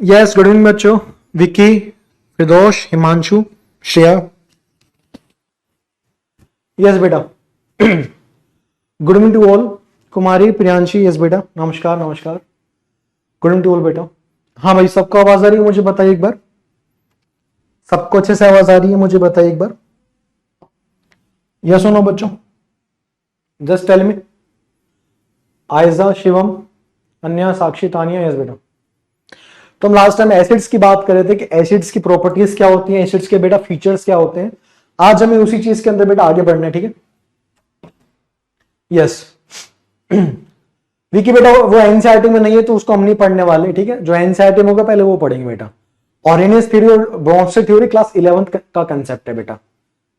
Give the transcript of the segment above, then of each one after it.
Yes, good evening बच्चों। Vicky, Firdaus, Himanshu, Shreya. Yes बेटा। Good evening to all. Kumari, Priyanshi, yes बेटा, नमस्कार नमस्कार। गुड इवनिंग टू ऑल बेटा। हाँ भाई, सबको आवाज आ रही है? मुझे बताइए एक बार, सबको अच्छे से आवाज आ रही है? मुझे बताइए एक बार, यस और नो बच्चों, जस्ट टेल मी। आयजा, शिवम, अन्या, साक्षी, तानिया, यस बेटा। तो हम लास्ट टाइम एसिड्स की बात कर रहे थे कि एसिड्स की प्रॉपर्टीज क्या होती हैं, एसिड्स के बेटा फीचर्स क्या होते हैं। आज हमें उसी चीज के अंदर बेटा आगे बढ़ना है, ठीक है। यस। विकी बेटा वो एनसीईआरटी में नहीं है तो उसको हम नहीं पढ़ने वाले, ठीक है। जो एनसीईआरटी में होगा पहले वो पढ़ेंगे बेटा। ऑरेनियस थ्योरी और ब्रोंस्टेड थ्योरी क्लास 11th का कंसेप्ट है बेटा,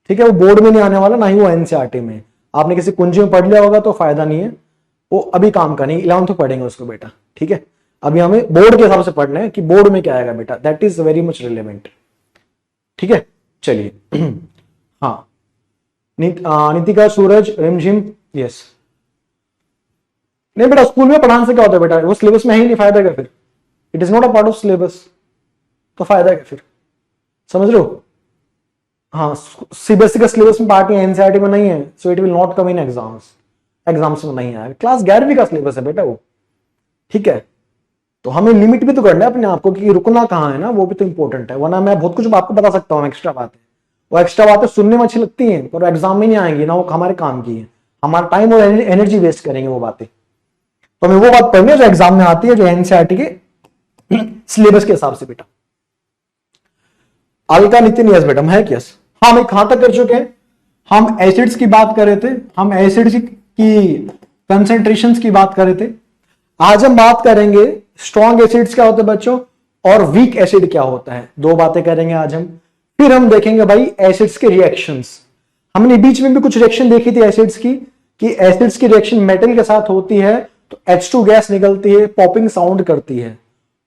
ठीक है। वो बोर्ड में नहीं आने वाला, ना ही वो एनसीईआरटी में। आपने किसी कुंजी में पढ़ लिया होगा तो फायदा नहीं है, वो अभी काम का नहीं। 11th में पढ़ेंगे उसको बेटा, ठीक है। अभी हमें बोर्ड के हिसाब से पढ़ना है कि बोर्ड में क्या आएगा बेटा, that is very much relevant, ठीक है। चलिए। हाँ, नितिका, सूरज, रिमझिम, यस। नहीं बेटा, स्कूल में पढ़ाने से क्या होता है बेटा, वो सिलेबस में है ही नहीं, फायदा क्या फिर? It is not a part of syllabus, तो फायदा क्या फिर? समझ रहे हो? हाँ, सीबीएसई का सिलेबस में पार्ट है, एनसीईआरटी में नहीं है, so it will not come in exams में नहीं आएगा। क्लास 11वीं का सिलेबस है बेटा वो, ठीक है। तो हमें लिमिट भी तो करना है अपने आप को कि रुकना कहाँ है ना, वो भी तो इंपॉर्टेंट है। वरना मैं बहुत कुछ आपको बता सकता हूँ एक्स्ट्रा बातें, वो एक्स्ट्रा बातें सुनने में अच्छी लगती हैं पर एग्जाम में नहीं आएंगी ना, वो हमारे काम की है। हमारा टाइम और एनर्जी वेस्ट करेंगे वो बातें। तो हमें वो बात पढ़नी है जो एग्जाम में आती है, जो एनसीईआरटी के सिलेबस के हिसाब से बेटा। अलका, नितिन, यस बेटा, महक, यस। हाँ, हम कहां तक कर चुके हैं? हम एसिड्स की बात कर रहे थे, हम एसिड्स की कंसेंट्रेशंस की बात कर रहे थे। आज हम बात करेंगे स्ट्रॉन्ग एसिड्स क्या होते हैं बच्चों, और वीक एसिड क्या होता है। दो बातें करेंगे आज हम। फिर हम देखेंगे भाई एसिड्स के रिएक्शंस। हमने बीच में भी कुछ रिएक्शन देखी थी एसिड्स की, कि एसिड्स की रिएक्शन मेटल के साथ होती है तो H2 गैस निकलती है, पॉपिंग साउंड करती है।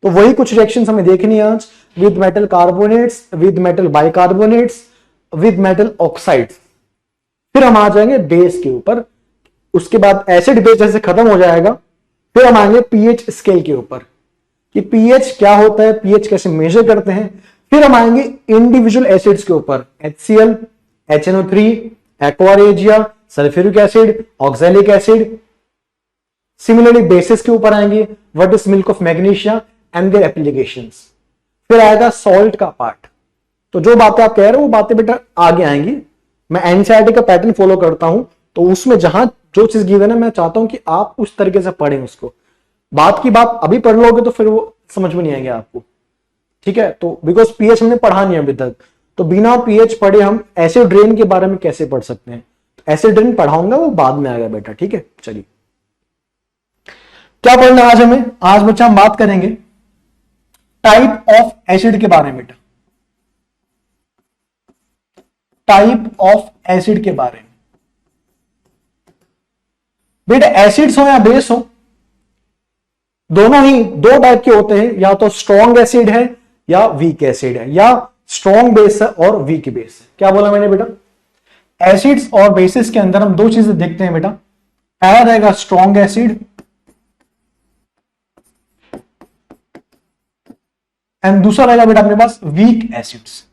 तो वही कुछ रिएक्शंस हमें देखनी है आज, with metal carbonates, with metal bicarbonates, with metal oxides. फिर हम आ जाएंगे बेस के ऊपर। उसके बाद एसिड बेस जैसे खत्म हो जाएगा, फिर हम आएंगे पीएच स्केल के ऊपर कि पीएच क्या होता है, पीएच कैसे मेजर करते हैं। फिर हम आएंगे इंडिविजुअल एसिड्स के ऊपर, HCl, HNO3, aqua regia, sulphuric acid, oxalic acid. Similarly basis के ऊपर आएंगे, what is milk of magnesia and their applications. फिर आएगा सॉल्ट का पार्ट। तो जो बातें आप कह रहे हो वो बातें बेटा आगे आएंगी। मैं एनसीईआरटी का पैटर्न फॉलो करता हूं, तो उसमें जहां जो चीज गिवन है मैं चाहता हूं कि आप उस तरीके से पढ़ें उसको। बात की बात अभी पढ़ लोगे तो फिर वो समझ में नहीं आएंगे आपको, ठीक है। तो बिकॉज पीएच हमने पढ़ा नहीं अभी तक, तो बिना पीएच पढ़े हम एसिड ड्रेन के बारे में कैसे पढ़ सकते हैं? एसिड ड्रेन पढ़ाऊंगा, वो बाद में आएगा बेटा, ठीक है। चलिए, क्या पढ़ना है आज हमें? आज बच्चा हम बात करेंगे टाइप ऑफ एसिड के बारे में बेटा, टाइप ऑफ एसिड के बारे में। बेटा एसिड्स हो या बेस हो, दोनों ही दो टाइप के होते हैं, या तो स्ट्रॉन्ग एसिड है या वीक एसिड है, या स्ट्रॉन्ग बेस है और वीक बेस है। क्या बोला मैंने बेटा? एसिड्स और बेसिस के अंदर हम दो चीजें देखते हैं बेटा। पहला रहेगा स्ट्रॉन्ग एसिड एंड दूसरा रहेगा बेटा अपने पास वीक एसिड्स।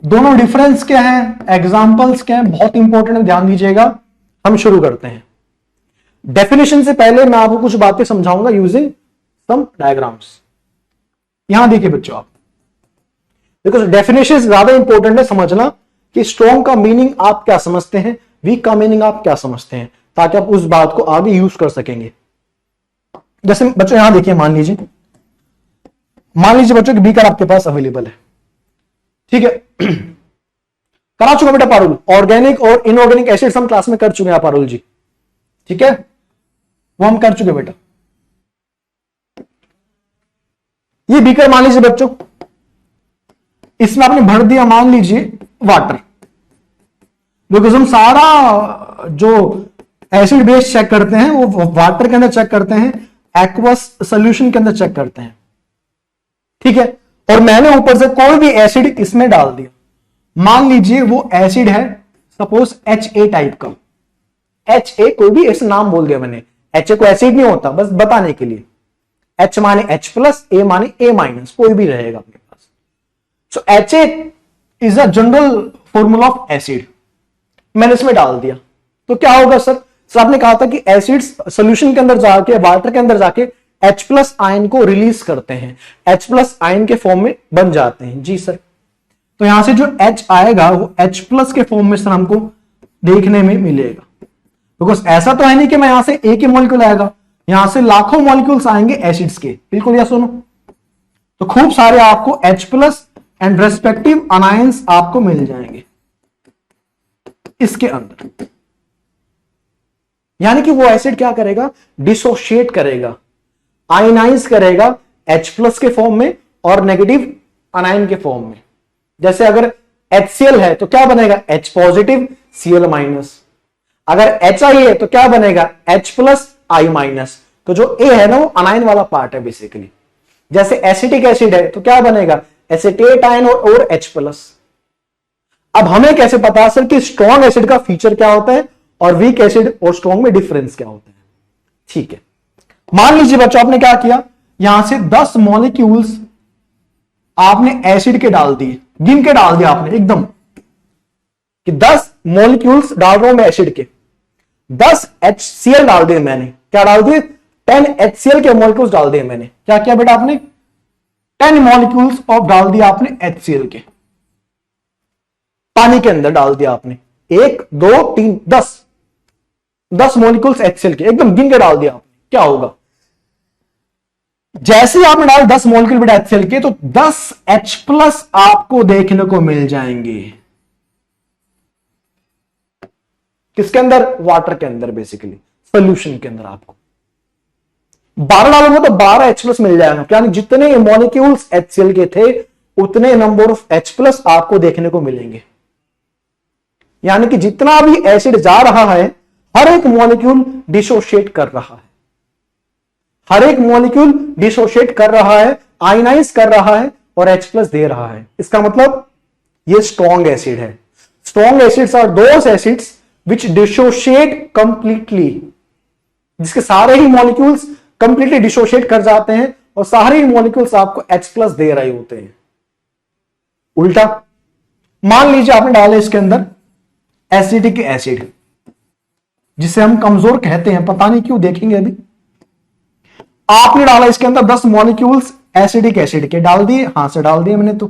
दोनों डिफरेंस क्या है, एग्जांपल्स क्या है, बहुत इंपॉर्टेंट है, ध्यान दीजिएगा। हम शुरू करते हैं। डेफिनेशन से पहले मैं आपको कुछ बातें समझाऊंगा यूजिंग सम डायग्राम्स। यहां देखिए बच्चों आप, बिकॉज डेफिनेशन ज्यादा इंपॉर्टेंट है समझना कि स्ट्रॉन्ग का मीनिंग आप क्या समझते हैं, वीक का मीनिंग आप क्या समझते हैं, ताकि आप उस बात को आगे यूज कर सकेंगे। जैसे बच्चों यहां देखिए, मान लीजिए बच्चों कि बीकर आपके पास अवेलेबल है, ठीक है। करा चुका बेटा पारुल, ऑर्गेनिक और इनऑर्गेनिक एसिड्स हम क्लास में कर चुके हैं पारुल जी, ठीक है, वो हम कर चुके बेटा। ये बीकर मान लीजिए बच्चों, इसमें आपने भर दिया मान लीजिए वाटर, बिकॉज हम सारा जो एसिड बेस चेक करते हैं वो वाटर के अंदर चेक करते हैं, एक्वस सोल्यूशन के अंदर चेक करते हैं, ठीक है। और मैंने ऊपर से कोई भी एसिड इसमें डाल दिया, मान लीजिए वो एसिड है सपोज HA टाइप का, HA कोई भी ऐसा नाम बोल दिया मैंने, HA को एसिड नहीं होता, बस बताने के लिए H माने H प्लस, A माने A माइनस, कोई भी रहेगा आपके पास। सो HA is a general formula of acid, मैंने इसमें डाल दिया। तो क्या होगा सर? सर आपने कहा था कि एसिड्स सोल्यूशन के अंदर जाके, वाटर के अंदर जाके H प्लस आयन को रिलीज करते हैं, H प्लस आयन के फॉर्म में बन जाते हैं। जी सर। तो यहां से जो H आएगा वो H प्लस के फॉर्म में सर हमको देखने में मिलेगा। बिकॉज ऐसा तो है नहीं कि मैं यहां से एक ही मॉलिक्यूल आएगा, यहां से लाखों मॉलिक्यूल्स आएंगे एसिड्स के, बिल्कुल या सुनो। तो खूब सारे आपको H plus and respective anions आपको मिल जाएंगे इसके अंदर। यानी कि वो एसिड क्या करेगा? डिसोशिएट करेगा, आयनाइज करेगा H प्लस के फॉर्म में और नेगेटिव अनायन के फॉर्म में। जैसे अगर HCl है तो क्या बनेगा? H positive Cl minus. अगर HI है तो क्या बनेगा? H plus I minus. तो जो A है ना वो अनायन वाला पार्ट है बेसिकली। जैसे एसिटिक एसिड है तो क्या बनेगा? एसिटेट आयन और H प्लस। अब हमें कैसे पता सर कि स्ट्रॉन्ग एसिड का फीचर क्या होता है और वीक एसिड और स्ट्रॉन्ग में डिफरेंस क्या होता है? ठीक है, मान लीजिए बच्चों आपने क्या किया, यहां से 10 मॉलिक्यूल्स आपने एसिड के डाल दिए, गिन के डाल दिया आपने एकदम कि 10 मॉलिक्यूल्स डाल रहा हूं मैं एसिड के, 10 HCl डाल दिए मैंने। क्या डाल दिए? 10 HCl के मॉलिक्यूल्स डाल दिए मैंने। क्या किया बेटा आपने? 10 मॉलिक्यूल्स ऑफ डाल दिया आपने HCl के, पानी के अंदर डाल दिया आपने। 1 2 3 10 मॉलिक्यूल्स HCl के एकदम गिन के डाल दिया आपने। क्या होगा? जैसे ही आपने डाल 10 मॉलिक्यूल बेटा HCl के, तो 10 H प्लस आपको देखने को मिल जाएंगे। किसके अंदर? वाटर के अंदर, बेसिकली सोल्यूशन के अंदर। आपको 12 डालोगे तो 12 H प्लस मिल जाएगा। यानी जितने मॉलिक्यूल्स HCl के थे उतने नंबर ऑफ H प्लस आपको देखने को मिलेंगे। यानी कि जितना भी एसिड जा रहा है हर एक मॉलिक्यूल डिसोशिएट कर रहा है, हर एक मॉलिक्यूल डिसोशिएट कर रहा है, आयनाइज कर रहा है और H प्लस दे रहा है। इसका मतलब ये स्ट्रॉन्ग एसिड है। Strong acids are those acids which dissociate completely, जिसके सारे ही मॉलिक्यूल्स कंप्लीटली डिसोशिएट कर जाते हैं और सारे ही मॉलिक्यूल्स आपको H प्लस दे रहे होते हैं। उल्टा मान लीजिए आपने डाले इसके अंदर एसिडिक एसिड, जिसे हम कमजोर कहते हैं, पता नहीं क्यों, देखेंगे अभी। आपने डाला इसके अंदर 10 मॉलिक्यूल्स एसिडिक एसिड के, डाल दिए, हां से डाल दिए मैंने, तो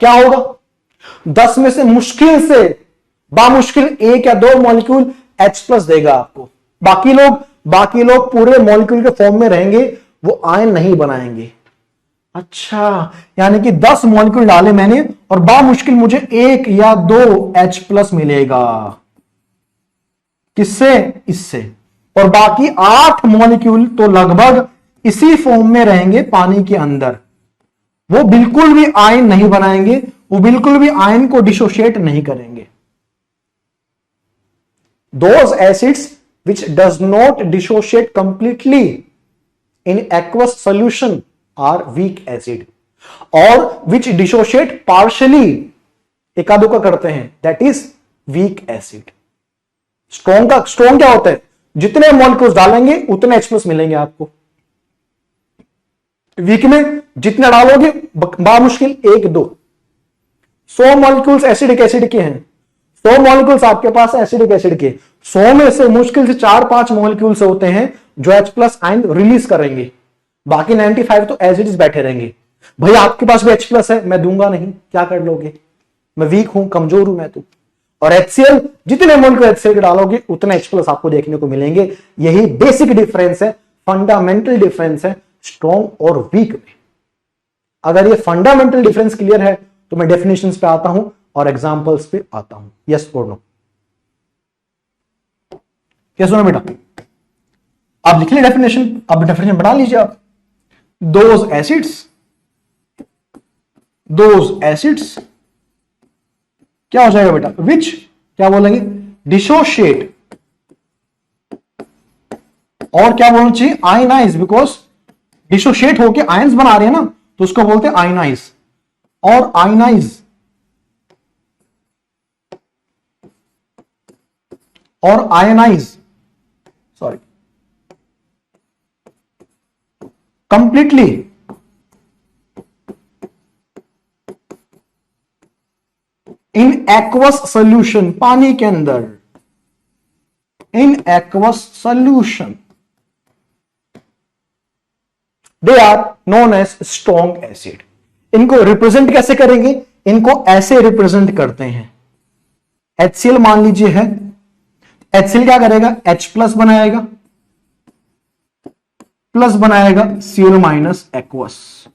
क्या होगा? 10 में से मुश्किल से बामुश्किल 1 या 2 मॉलिक्यूल H प्लस देगा आपको। बाकी लोग पूरे मॉलिक्यूल के फॉर्म में रहेंगे, वो आयन नहीं बनाएंगे। अच्छा, यानी कि 10 मॉलिक्यूल डाले मैंने और बामुश्किल मुझे 1 या 2 H प्लस मिलेगा। किससे? इससे। और बाकी 8 मॉलिक्यूल तो लगभग इसी फॉर्म में रहेंगे पानी के अंदर। वो बिल्कुल भी आयन नहीं बनाएंगे, वो बिल्कुल भी आयन को डिसोशिएट नहीं करेंगे। Those acids which does not dissociate completely in aqueous solution are weak acid, or which dissociate partially, एकादो का करते हैं, that is weak acid। Strong क्या होता है? जितने मॉलिक्यूल्स डालेंगे उतने H प्लस मिलेंगे आपको। वीक में जितने डालोगे बामुश्किल 1 2, 100 मॉलिक्यूल्स एसिडिक एसिड के हैं, 100 मॉलिक्यूल्स आपके पास एसिडिक एसिड के, 100 में से मुश्किल से 4-5 मॉलिक्यूल्स होते हैं जो H प्लस आयन रिलीज करेंगे, बाकी 95 तो एज इट इज बैठे रहेंगे। भाई आपके पास भी H प्लस है, मैं दूंगा नहीं, क्या कर लोगे? मैं वीक हूं, कमजोर हूं मैं तो। और HCl, जितने मॉलिक्यूल HCl के डालोगे उतने H प्लस आपको देखने को मिलेंगे। यही बेसिक डिफरेंस है, फंडामेंटल डिफरेंस है स्ट्रॉन्ग और वीक में। अगर ये फंडामेंटल डिफरेंस क्लियर है तो मैं डेफिनेशंस पे आता हूं और एग्जांपल्स पे आता हूं। यस और नो? क्या सुना बेटा? आप लिख ले डेफिनेशन, अब डेफिनेशन बना लीजिए आप। दोज एसिड्स क्या हो जाएगा बेटा? विच, क्या बोलेंगे? डिसोशिएट, और क्या बोलना चाहिए? आयनाइज, बिकॉज डिसोशिएट होके आयंस बना रहे हैं ना, तो उसको बोलते हैं आयनाइज। और ionise sorry, completely in aqueous solution, पानी के अंदर, in aqueous solution, they are known as strong acid. इनको रिप्रेजेंट कैसे करेंगे? इनको ऐसे रिप्रेजेंट करते हैं, HCl मान लीजिए है, HCl क्या करेगा? H प्लस बनाएगा, प्लस बनाएगा Cl माइनस एक्वस।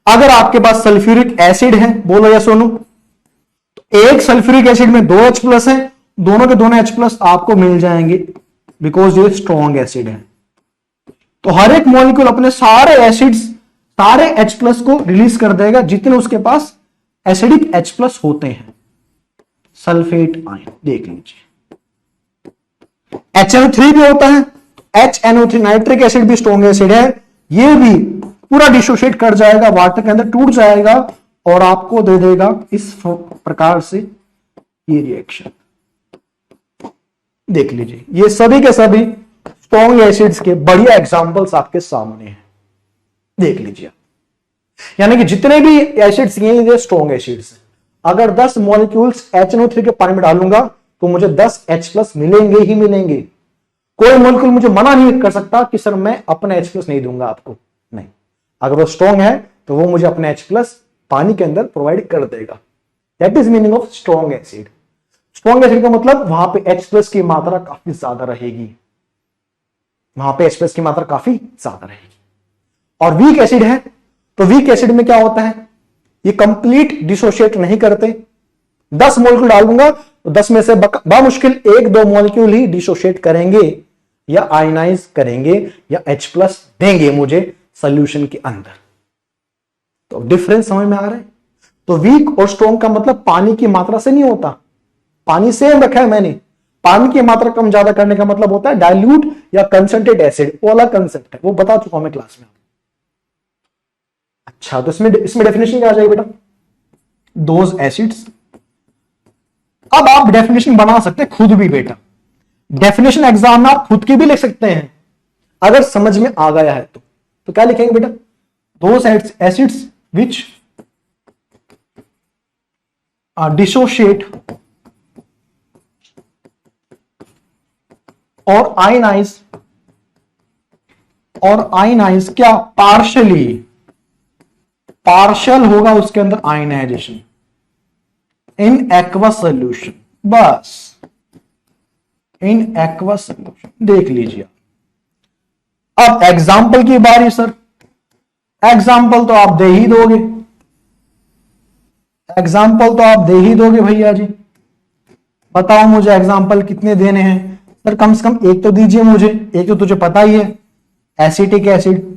अगर आपके पास सल्फ्यूरिक एसिड है, बोलो या सोनू, तो एक सल्फ्यूरिक एसिड में 2 H प्लस है, दोनों के दोनों H प्लस आपको मिल जाएंगे, बिकॉज ये स्ट्रॉन्ग एसिड है। तो हर एक मॉलिक्यूल अपने सारे एसिड्स, सारे H प्लस को रिलीज कर देगा जितने उसके पास एसिडिक H प्लस होते हैं। सल्फेट आयन देख लीजिए, HNO3 भी होता है, HNO3 नाइट्रिक एसिड भी स्ट्रॉन्ग एसिड है, ये भी पूरा डिसोशिएट कर जाएगा, वाटर के अंदर टूट जाएगा और आपको दे देगा इस प्रकार से ये रिएक्शन। देख लीजिए, ये सभी के सभी स्ट्रॉन्ग एसिड्स के बढ़िया एग्जांपल्स आपके सामने हैं, देख लीजिए। यानी कि जितने भी एसिड्स ये स्ट्रॉन्ग एसिड्स, अगर 10 मॉलिक्यूल्स HNO3 के पानी में डालूंगा तो मुझे 10 H प्लस मिलेंगे ही मिलेंगे। कोई मॉलिक्यूल मुझे मना नहीं कर सकता कि सर मैं अपना H प्लस नहीं दूंगा आपको, नहीं। अगर वो स्ट्रॉन्ग है तो वो मुझे अपने H प्लस पानी के अंदर प्रोवाइड कर देगा। That is meaning of strong acid. Strong acid का मतलब वहां पे H प्लस की मात्रा काफी ज्यादा रहेगी, वहां पे H प्लस की मात्रा काफी ज्यादा रहेगी। और वीक एसिड है तो वीक एसिड में क्या होता है? ये कंप्लीट डिसोशिएट नहीं करते। 10 मॉलिक्यूल डालूंगा तो 10 में से बामुश्किल 1-2 मॉलिक्यूल ही डिसोशिएट करेंगे या आयनाइज करेंगे या H प्लस देंगे मुझे सॉल्यूशन के अंदर। तो डिफरेंस समझ में आ रहा है? तो वीक और स्ट्रॉन्ग का मतलब पानी की मात्रा से नहीं होता, पानी सेम रखा है मैंने, पानी की मात्रा कम ज्यादा करने का मतलब होता है डाइल्यूट या कंसंट्रेट एसिड, वो अलग कंसेप्ट है, वो बता चुका हूं मैं क्लास में। अच्छा, तो इसमें डेफिनेशन क्या आ जाएगी बेटा? Those acids. अब आप डेफिनेशन बना सकते हैं खुद भी बेटा, डेफिनेशन एग्जाम में आप खुद की भी लिख सकते हैं अगर समझ में आ गया है तो क्या लिखेंगे बेटा? दोज एसिड्स विच डिसोशिएट और आयनाइज क्या? पार्शियल होगा उसके अंदर आयनाइजेशन इन एक्वस सोल्यूशन, बस इन एक्वस सोल्यूशन। देख लीजिए, अब एग्जाम्पल की बारी सर। एग्जाम्पल तो आप दे ही दोगे, एग्जाम्पल तो आप दे ही दोगे भैया जी। बताओ मुझे एग्जाम्पल कितने देने हैं सर? कम से कम एक तो दीजिए मुझे, एक तो तुझे पता ही है, acetic acid.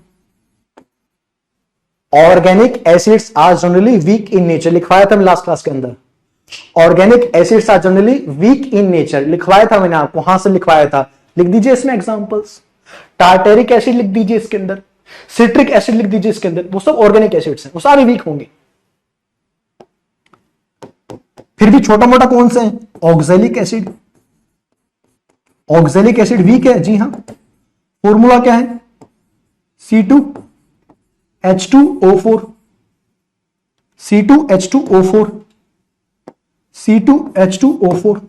Organic acids are generally weak in nature, लिखवाया था मैं लास्ट क्लास के अंदर। Organic acids are generally weak in nature, लिखवाया था मैंने आपको, कहां से लिखवाया था? लिख दीजिए इसमें एग्जांपल्स। टार्टेरिक एसिड लिख दीजिए इसके अंदर, सिट्रिक एसिड लिख दीजिए इसके अंदर, वो सब ऑर्गेनिक एसिड्स हैं, वो सारे वीक होंगे। फिर भी छोटा मोटा कौन से हैं? Oxalic acid. Oxalic acid weak है, जी हां। फॉर्मूला क्या है? C2H2O4, C2H2O4, C2H2O4,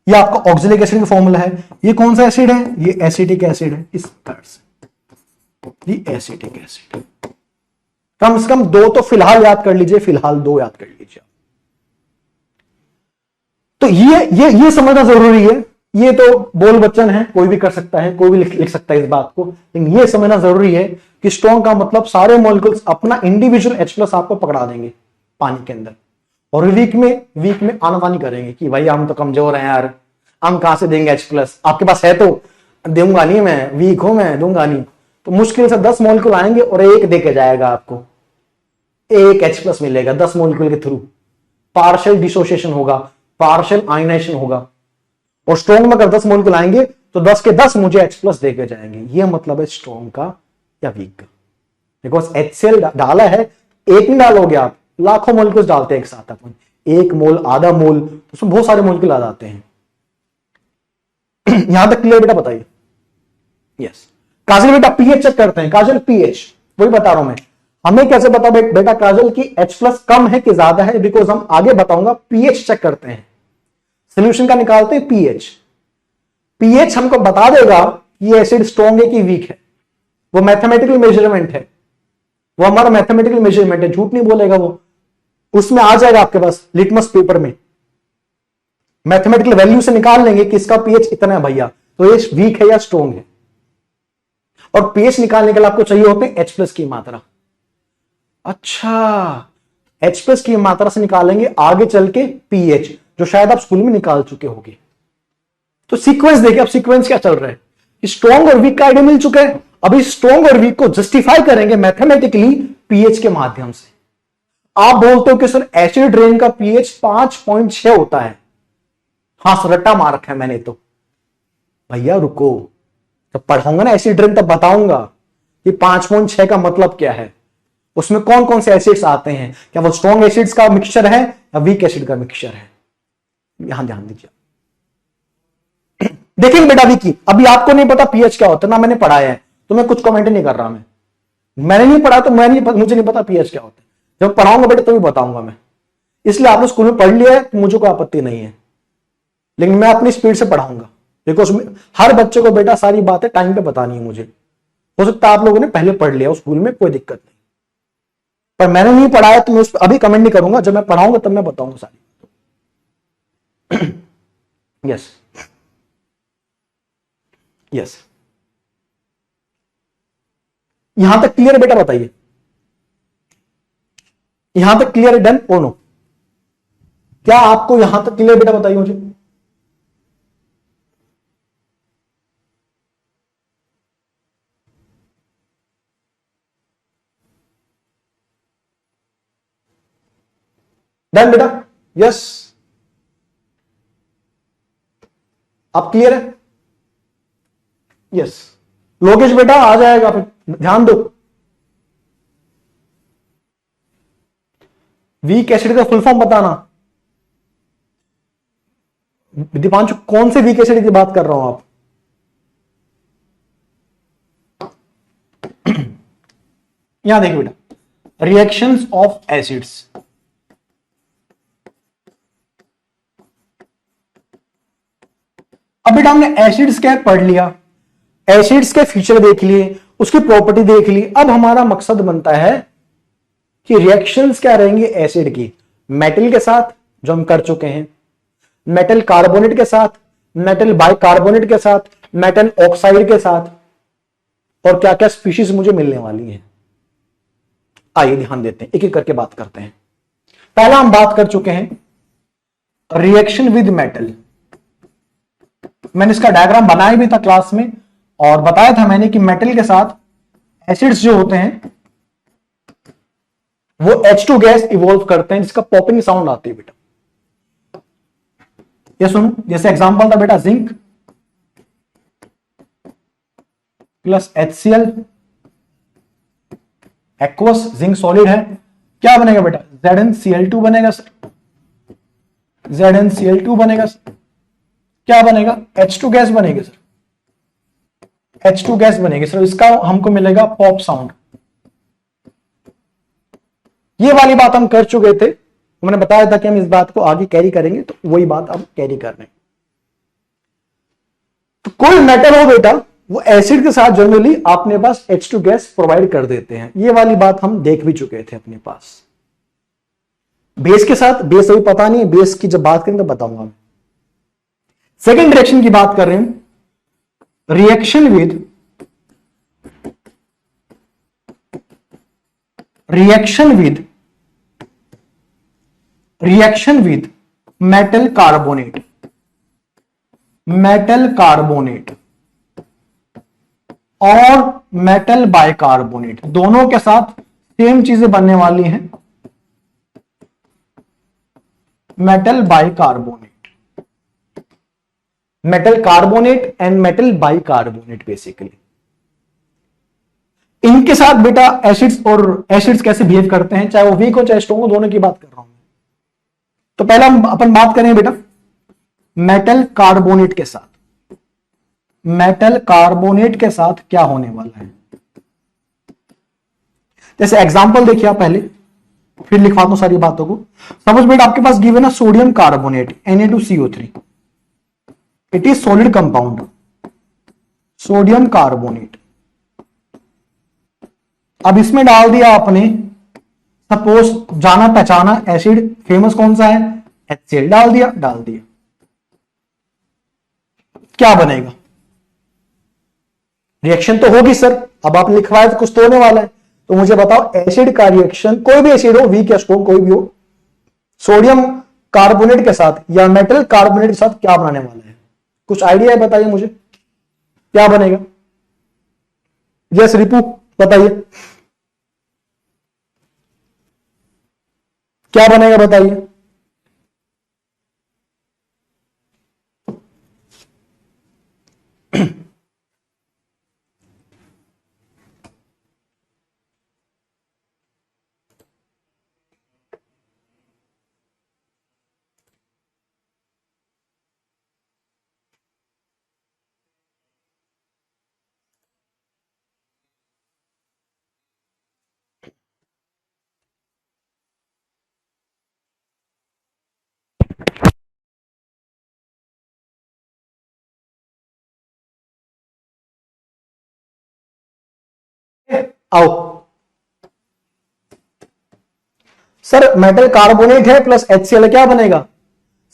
ये आपका ऑक्सैलिक एसिड का फॉर्मूला है। ये कौन सा एसिड है? ये एसिटिक एसिड है, इस तरह से ये एसिटिक एसिड। कम से कम 2 तो फिलहाल याद कर लीजिए, फिलहाल 2 याद कर लीजिए। तो ये समझना जरूरी है। ये तो बोल बच्चन है, कोई भी कर सकता है, कोई भी लिख सकता है इस बात को, लेकिन ये समझना जरूरी है कि स्ट्रॉन्ग का मतलब सारे मॉलिक्यूल्स अपना इंडिविजुअल H प्लस आपको पकड़ा देंगे पानी के अंदर, और वीक में आनाकानी करेंगे कि भाई हम तो कमजोर हैं यार, हम कहां से देंगे H प्लस, आपके पास है तो दूंगा नहीं, मैं वीक हूं, मैं दूंगा नहीं। तो मुश्किल से 10 मॉलिक्यूल आएंगे और एक देके जाएगा आपको, एक H प्लस मिलेगा 10 मॉलिक्यूल के थ्रू। पार्शियल डिसोसिएशन होगा, पार्शियल आयनाइजेशन होगा। और स्ट्रॉन्ग में अगर 10 मॉलिक्यूल आएंगे तो 10 के 10 मुझे H प्लस देके जाएंगे। ये मतलब है स्ट्रॉन्ग का या वीक का। बिकॉज HCl डाला है, एक नहीं डालोगे आप, लाखों मॉलिक्यूल्स डालते हैं एक साथ अपन, 1 मोल, आधा मोल, तो उसमें बहुत सारे मॉलिक्यूल आ जाते हैं। यहां तक क्लियर बेटा? बताइए। यस। काजल बेटा पीएच चेक करते हैं, काजल पीएच, वही बता रहा हूं मैं। हमें कैसे पता बेटा काजल की H प्लस कम है कि ज्यादा है, बिकॉज हम आगे बताऊंगा पीएच चेक करते हैं, सोल्यूशन का निकालते हैं पीएच। पीएच हमको बता देगा कि एसिड स्ट्रॉन्ग है कि वीक है, वो मैथमेटिकल मेजरमेंट है, वो हमारा मैथमेटिकल मेजरमेंट है, झूठ नहीं बोलेगा वो, उसमें आ जाएगा आपके पास लिटमस पेपर में, मैथमेटिकल वैल्यू से निकाल लेंगे कि इसका पीएच इतना है भैया, तो ये वीक है या स्ट्रॉन्ग है। और पीएच निकालने के लिए आपको चाहिए होते हैं H प्लस की मात्रा। अच्छा, H प्लस की मात्रा से निकालेंगे आगे चल के पीएच, जो शायद आप स्कूल में निकाल चुके होंगे। तो सीक्वेंस देखिए, अब सीक्वेंस क्या चल रहा है, स्ट्रॉन्ग और वीक का आइडिया मिल चुका है, अभी स्ट्रॉन्ग और वीक को जस्टिफाई करेंगे मैथमेटिकली पीएच के माध्यम से। आप बोलते हो कि सर एसिड रेन का पीएच 5.6 होता है, हाँ सर रट्टा मार रखा है मैंने, तो भैया रुको, जब पढ़ाऊंगा ना एसिड रेन तब बताऊंगा कि 5.6 का मतलब क्या है, उसमें कौन कौन से एसिड्स आते हैं, क्या वो स्ट्रॉन्ग एसिड्स का मिक्सचर है या वीक एसिड का मिक्सचर है, यहां ध्यान दीजिए। देखेंगे बेटा विकी, अभी आपको नहीं पता पीएच क्या होता है ना, मैंने पढ़ाया है, तो मैं कुछ कमेंट नहीं कर रहा, मैंने नहीं पढ़ा तो मुझे नहीं पता पीएच क्या होता है, जब पढ़ाऊंगा बेटा तभी बताऊंगा मैं, इसलिए आपने स्कूल में पढ़ लिया है तो मुझे कोई आपत्ति नहीं है, लेकिन मैं अपनी स्पीड से पढ़ाऊंगा, बिकॉज हर बच्चे को बेटा सारी बातें टाइम पे बतानी है मुझे। हो सकता है आप लोगों ने पहले पढ़ लिया स्कूल में, कोई दिक्कत नहीं, पर मैंने नहीं पढ़ाया तो मैं उस पर अभी कमेंट नहीं करूंगा, जब मैं पढ़ाऊंगा तब मैं बताऊंगा सारी। यस यस, यहां तक क्लियर है बेटा, बताइए यहां तक क्लियर है, डन और नो? क्या आपको यहां तक क्लियर बेटा, बताइए मुझे। डन बेटा, यस, आप क्लियर है? यस, लोकेश बेटा आ जाएगा, फिर ध्यान दो। वीक एसिड का फुल फॉर्म बताना। दीपांशु कौन से वीक एसिड की बात कर रहा हूं आप? यहां देखिए बेटा, रिएक्शंस ऑफ एसिड्स, अब बेटा हमने एसिड्स क्या पढ़ लिया, एसिड्स के फीचर देख लिए, उसकी प्रॉपर्टी देख ली, अब हमारा मकसद बनता है कि रिएक्शंस क्या रहेंगे एसिड की, मेटल के साथ जो हम कर चुके हैं, मेटल कार्बोनेट के साथ, मेटल बाइकार्बोनेट के साथ, मेटल ऑक्साइड के साथ, और क्या क्या स्पीशीज मुझे मिलने वाली है। आइए ध्यान देते हैं, एक एक करके बात करते हैं। पहला हम बात कर चुके हैं रिएक्शन विद मेटल, मैंने इसका डायग्राम बनाया भी था क्लास में, और बताया था मैंने कि मेटल के साथ एसिड्स जो होते हैं वो H2 गैस इवॉल्व करते हैं, जिसका पॉपिंग साउंड आती है बेटा। ये सुनो, जैसे एग्जांपल था बेटा zinc plus HCl aqueous, zinc solid है, क्या बनेगा बेटा, ZnCl2 बनेगा सर, ZnCl2 बनेगा सर, क्या बनेगा, H2 गैस बनेगी सर, H2 गैस बनेगी सर, इसका हमको मिलेगा पॉप साउंड। ये वाली बात हम कर चुके थे, मैंने बताया था कि हम इस बात को आगे कैरी करेंगे, तो वही बात अब कैरी कर रहे हैं। तो कोई मेटल हो बेटा, वो एसिड के साथ जनरली अपने पास H2 गैस प्रोवाइड कर देते हैं, ये वाली बात हम देख भी चुके थे अपने पास। बेस के साथ, बेस अभी पता नहीं, बेस की जब बात करेंगे तो बताऊंगा मैं। सेकेंड रिएक्शन की बात कर रहे हैं, रिएक्शन विद मेटल कार्बोनेट, और मेटल बाइकार्बोनेट, दोनों के साथ सेम चीजें बनने वाली हैं, metal bicarbonate, metal carbonate and metal bicarbonate basically. इनके साथ बेटा एसिड्स कैसे बिहेव करते हैं, चाहे वो वीक हो चाहे स्ट्रॉन्ग हो, दोनों की बात कर रहा हूं। तो पहला हम अपन बात करें बेटा मेटल कार्बोनेट के साथ, मेटल कार्बोनेट के साथ क्या होने वाला है। जैसे एग्जांपल देखिए आप पहले, फिर लिखवाता हूं सारी बातों को। सपोज बेटा आपके पास गिवन है sodium carbonate Na2CO3, it is solid compound, sodium carbonate. अब इसमें डाल दिया आपने सपोज जाना पहचाना एसिड, फेमस कौन सा है, HCl, डाल दिया क्या बनेगा, रिएक्शन तो होगी सर। अब आप लिखवाए तो कुछ तो होने वाला है, तो मुझे बताओ एसिड का रिएक्शन, कोई भी एसिड हो, वीक या स्ट्रॉन्ग कोई भी हो, सोडियम कार्बोनेट के साथ या मेटल कार्बोनेट के साथ क्या बनाने वाला है, कुछ आइडिया है, बताइए मुझे क्या बनेगा। यस रिपू बताइए क्या बनेगा, बताइए। आओ सर, मेटल कार्बोनेट है प्लस HCl, क्या बनेगा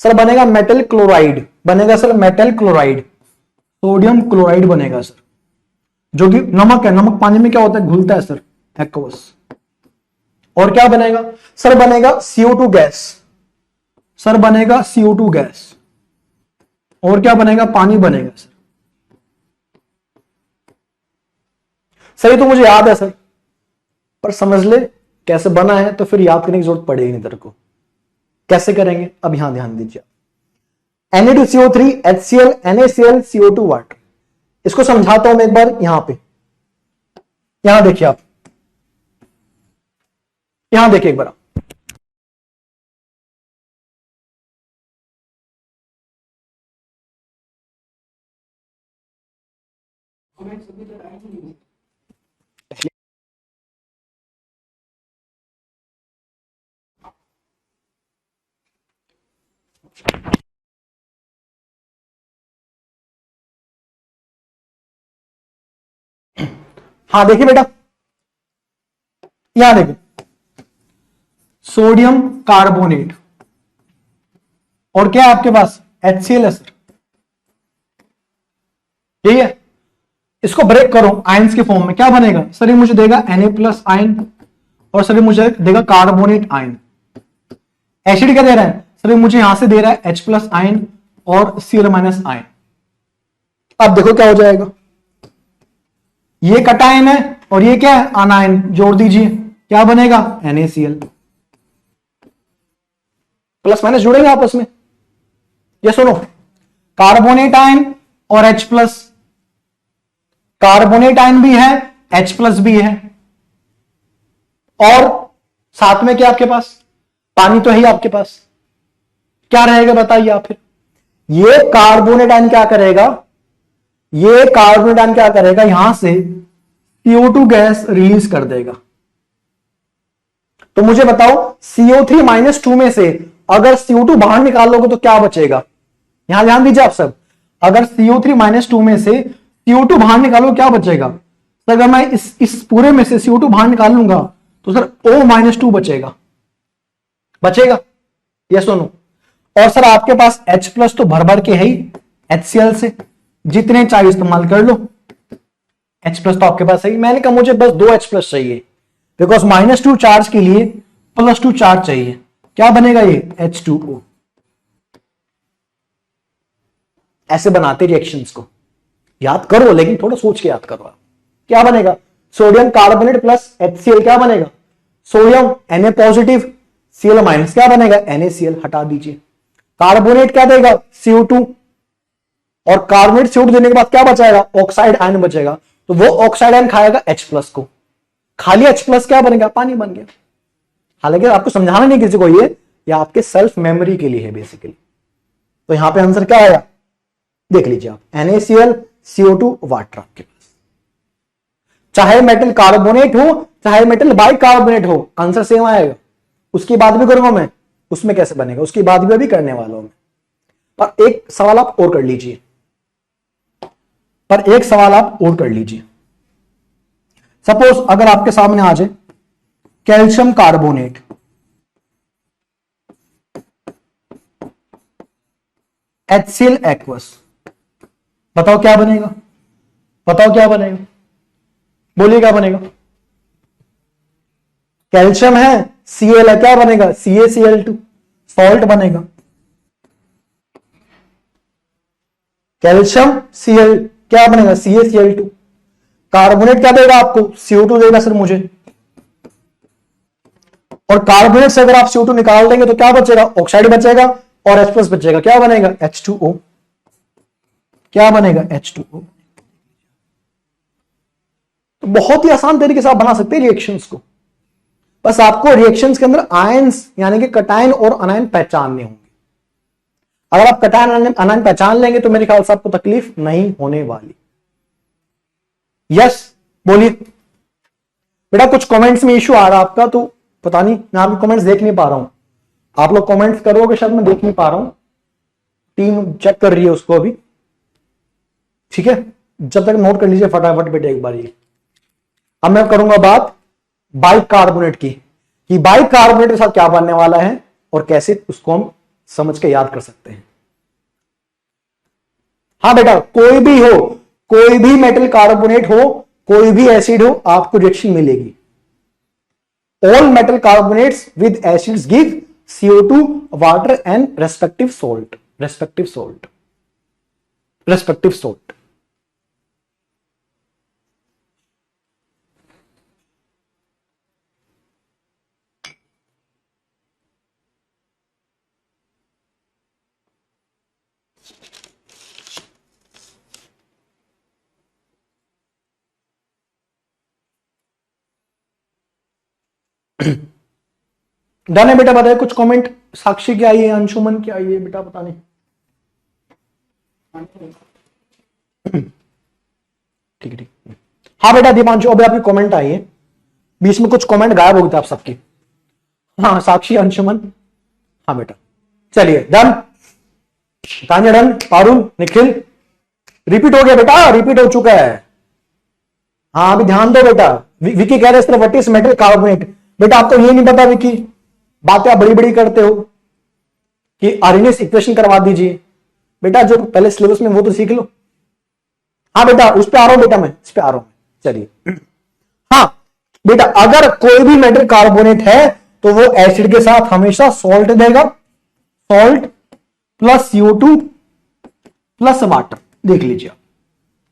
सर, बनेगा मेटल क्लोराइड, बनेगा sir metal chloride, sodium chloride बनेगा सर, जो कि नमक है, नमक पानी में क्या होता है, घुलता है सर, एक्वस। और क्या बनेगा सर, बनेगा CO2 गैस, सर बनेगा CO2 गैस। और क्या बनेगा, पानी बनेगा सर। सही तो मुझे याद है सर, पर समझ ले कैसे बना है तो फिर याद करने की जरूरत पड़ेगी नहीं तेरे को। कैसे करेंगे, अब यहां ध्यान दीजिए। Na2CO3 HCl NaCl CO2 water, इसको समझाता हूं मैं एक बार। यहां देखिए आप, यहां देखिए एक बार। हाँ देखिए बेटा, यहां देखिए सोडियम कार्बोनेट और क्या है आपके पास, HCl है सर, ठीक है। इसको ब्रेक करो आयंस के फॉर्म में, क्या बनेगा सर, ये मुझे देगा Na+ आयन, और सर ये मुझे देगा कार्बोनेट आयन। एसिड क्या दे रहा है सर, ये मुझे यहां से दे रहा है H+ आयन और Cl- आयन। अब देखो क्या हो जाएगा, ये कटायन है और ये क्या है, अनायन, जोड़ दीजिए, क्या बनेगा, NaCl। प्लस माइनस जुड़ेंगे आपस में, ये सुनो, कार्बोनेट आयन और H+, कार्बोनेट आयन भी है, H+ भी है, और साथ में क्या आपके पास, पानी तो है ही आपके पास, क्या रहेगा बताइए आप फिर। ये कार्बोनेट आयन क्या करेगा, ये कार्बोनेट आयन क्या करेगा, यहां से CO2 गैस रिलीज कर देगा। तो मुझे बताओ CO3-2 में से अगर CO2 बाहर निकालोगे तो क्या बचेगा, यहां ध्यान दीजिए आप सब। अगर CO3-2 में से CO2 बाहर निकालो क्या बचेगा, तो अगर मैं इस पूरे में से CO2 बाहर निकाल लूंगा तो सर O-2 बचेगा, ये सुनो। और सर आपके पास H+ तो भर भर के है ही, HCl से जितने चाहिए इस्तेमाल कर लो। H+ तो आपके पास है ही, मैंने कहा मुझे बस 2 H+ चाहिए, बिकॉज -2 चार्ज के लिए +2 चार्ज चाहिए। क्या बनेगा ये, H2O। ऐसे बनाते रिएक्शंस को, याद करो लेकिन थोड़ा सोच के याद करो आप। क्या बनेगा, सोडियम कार्बोनेट प्लस HCl, क्या बनेगा, सोडियम Na+, Cl-, क्या बनेगा, NaCl, हटा दीजिए। कार्बोनेट क्या देगा, CO2, और कार्बोनेट CO2 देने के बाद क्या बचाएगा, ऑक्साइड आयन बचेगा, तो वो ऑक्साइड आयन खाएगा H+ को, खाली H+ क्या बनेगा, पानी बन गया। हालांकि आपको समझाना नहीं किसी को, ये आपके सेल्फ मेमोरी के लिए है बेसिकली। तो यहां पे आंसर क्या आया, देख लीजिए आप, NaCl CO2 वाटर आपके पास। चाहे मेटल कार्बोनेट हो चाहे मेटल बाइकार्बोनेट हो, आंसर सेम आएगा। उसकी बात भी करूंगा मैं, उसमें कैसे बनेगा उसकी बात भी अभी करने वाला हूं मैं। पर एक सवाल आप और कर लीजिए, सपोज अगर आपके सामने आ जाए कैल्शियम कार्बोनेट, HCl एक्वस, बताओ क्या बनेगा, बोलिए क्या बनेगा। कैल्शियम है, Cl है, क्या बनेगा, CaCl2, सॉल्ट बनेगा। कैल्शियम Cl क्या बनेगा, CaCl2। कार्बोनेट क्या देगा आपको, CO2 देगा सर मुझे। और कार्बोनेट से अगर आप CO2 निकाल देंगे तो क्या बचेगा, ऑक्साइड बचेगा और H+ बचेगा, क्या बनेगा, H2O। क्या बनेगा, H2O। तो बहुत ही आसान तरीके से आप बना सकते हैं रिएक्शंस को, बस आपको रिएक्शंस के अंदर आयंस यानी कि कटायन और अनायन पहचानने होंगे। अगर आप कटायन अनायन पहचान लेंगे तो मेरे ख्याल से आपको तकलीफ नहीं होने वाली। यस बोलिए बेटा, कुछ कमेंट्स में इश्यू आ रहा है आपका, तो पता नहीं, मैं आपके कमेंट्स देख नहीं पा रहा हूं। आप लोग कमेंट्स करोगे शायद, मैं देख नहीं पा रहा हूं, टीम चेक कर रही है उसको अभी। ठीक है, जब तक नोट कर लीजिए फटाफट बेटे एक बार ये। अब मैं करूंगा बात बाइकार्बोनेट की, कि बाइकार्बोनेट के साथ क्या बनने वाला है और कैसे उसको हम समझ के याद कर सकते हैं। हाँ बेटा, कोई भी हो, कोई भी मेटल कार्बोनेट हो, कोई भी एसिड हो, आपको रिएक्शन मिलेगी। All metal carbonates with acids give CO2 water and respective salt. Done है बेटा, बताइए कुछ कमेंट। साक्षी की आई है, अंशुमन की आई है बेटा, पता नहीं। ठीक ठीक। हाँ बेटा दीपांशु, अभी आपकी कमेंट आई है, बीच में कुछ कमेंट गायब हो गए थे आप सबकी। हाँ साक्षी, अंशुमन, हाँ बेटा चलिए done. Tanya done, Parul, Nikhil, repeat हो गया बेटा, रिपीट हो चुका है। हाँ अभी ध्यान दो बेटा। विकी कह रहे व्हाट इज मेटल कार्बोनेट। बेटा आपको ये नहीं पता विकी, बातें आप बड़ी बड़ी करते हो कि आर्हेनियस इक्वेशन करवा दीजिए। बेटा जो पहले सिलेबस में वो तो सीख लो। हाँ बेटा उस पे आ रहा हूं बेटा, मैं इस पे आ रहा हूं, चलिए। हाँ बेटा, अगर कोई भी मेटल कार्बोनेट है तो वो एसिड के साथ हमेशा सॉल्ट देगा, salt plus CO2 plus water, देख लीजिए आप।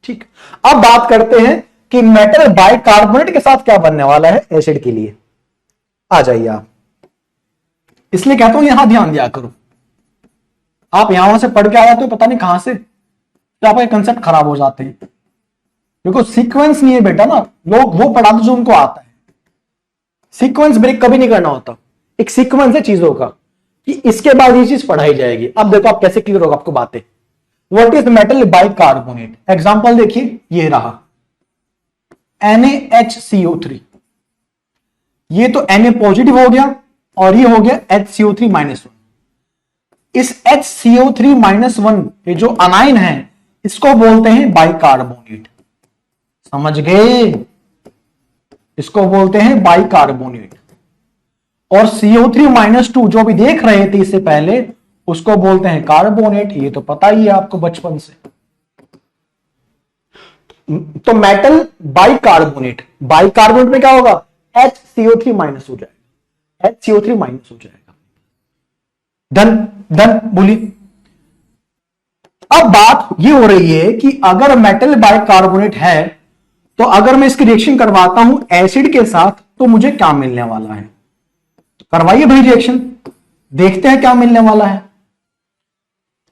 ठीक, अब बात करते हैं कि मेटल बाइकार्बोनेट के साथ क्या बनने वाला है एसिड के लिए। आ जाइए आप, इसलिए कहता हूं यहां ध्यान दिया करो। आप यहां से पढ़ के आया तो पता नहीं कहां से तो आपके कंसेप्ट खराब हो जाते हैं। देखो सीक्वेंस नहीं है बेटा ना, लोग वो पढ़ा दो जो उनको आता है। सीक्वेंस ब्रेक कभी नहीं करना होता, एक सीक्वेंस है चीजों का कि इसके बाद ये चीज पढ़ाई जाएगी। अब देखो आप कैसे क्लियर होगा आपको बातें। What is metal bicarbonate, example देखिए, ये रहा NaHCO3, ये तो Na पॉजिटिव हो गया और ये हो गया HCO3 -1। इस HCO3 -1 ये जो अनाइन है इसको बोलते हैं बाइकार्बोनेट, समझ गए, इसको बोलते हैं बाइकार्बोनेट। और CO3 -2 जो भी देख रहे थे इससे पहले उसको बोलते हैं कार्बोनेट, ये तो पता ही है आपको बचपन से। तो मेटल बाइकार्बोनेट, बाइकार्बोनेट में क्या होगा, HCO3 माइनस हो जाएगा, HCO3 माइनस हो जाएगा। डन डन बोलिए। अब बात ये हो रही है कि अगर मेटल बाइकार्बोनेट है तो अगर मैं इसकी रिएक्शन करवाता हूं एसिड के साथ तो मुझे क्या मिलने वाला है, तो करवाइए भाई रिएक्शन, देखते हैं क्या मिलने वाला है।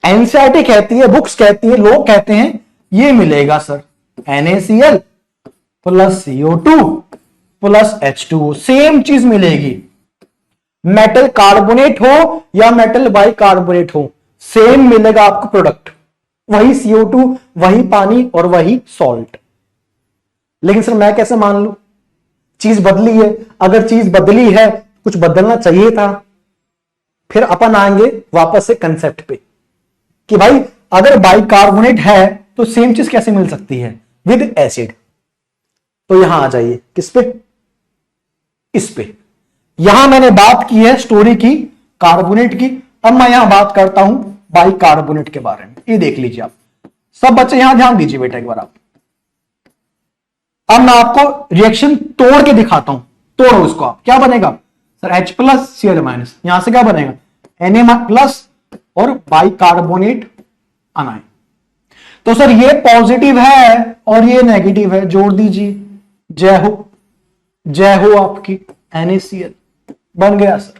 एनसीईआरटी कहती है, बुक्स कहती है, लोग कहते हैं ये मिलेगा sir NaCl plus CO2 plus H2O, same चीज मिलेगी। मेटल कार्बोनेट हो या मेटल बाइकार्बोनेट हो, सेम मिलेगा आपको प्रोडक्ट। वही CO2, वही पानी और वही सॉल्ट। लेकिन सर मैं कैसे मान लूं? चीज बदली है। अगर चीज बदली है कुछ बदलना चाहिए था। फिर अपन आएंगे वापस से कंसेप्ट पे कि भाई अगर बाइकार्बोनेट है तो सेम चीज कैसे मिल सकती है विद एसिड। तो यहां आ जाइए, किस पे? इस पे। यहां मैंने बात की है स्टोरी की कार्बोनेट की, अब मैं यहां बात करता हूं बाइकार्बोनेट के बारे में। ये देख लीजिए आप सब बच्चे, यहां ध्यान दीजिए बेटा एक बार आप। अब मैं आपको रिएक्शन तोड़ के दिखाता हूं। तोड़ो इसको आप, क्या बनेगा सर? H+Cl-, यहां से क्या बनेगा? Na- और बाइकार्बोनेट आनाइन। तो सर ये पॉजिटिव है और ये नेगेटिव है, जोड़ दीजिए। जय हो, जय हो आपकी। NaCl बन गया सर।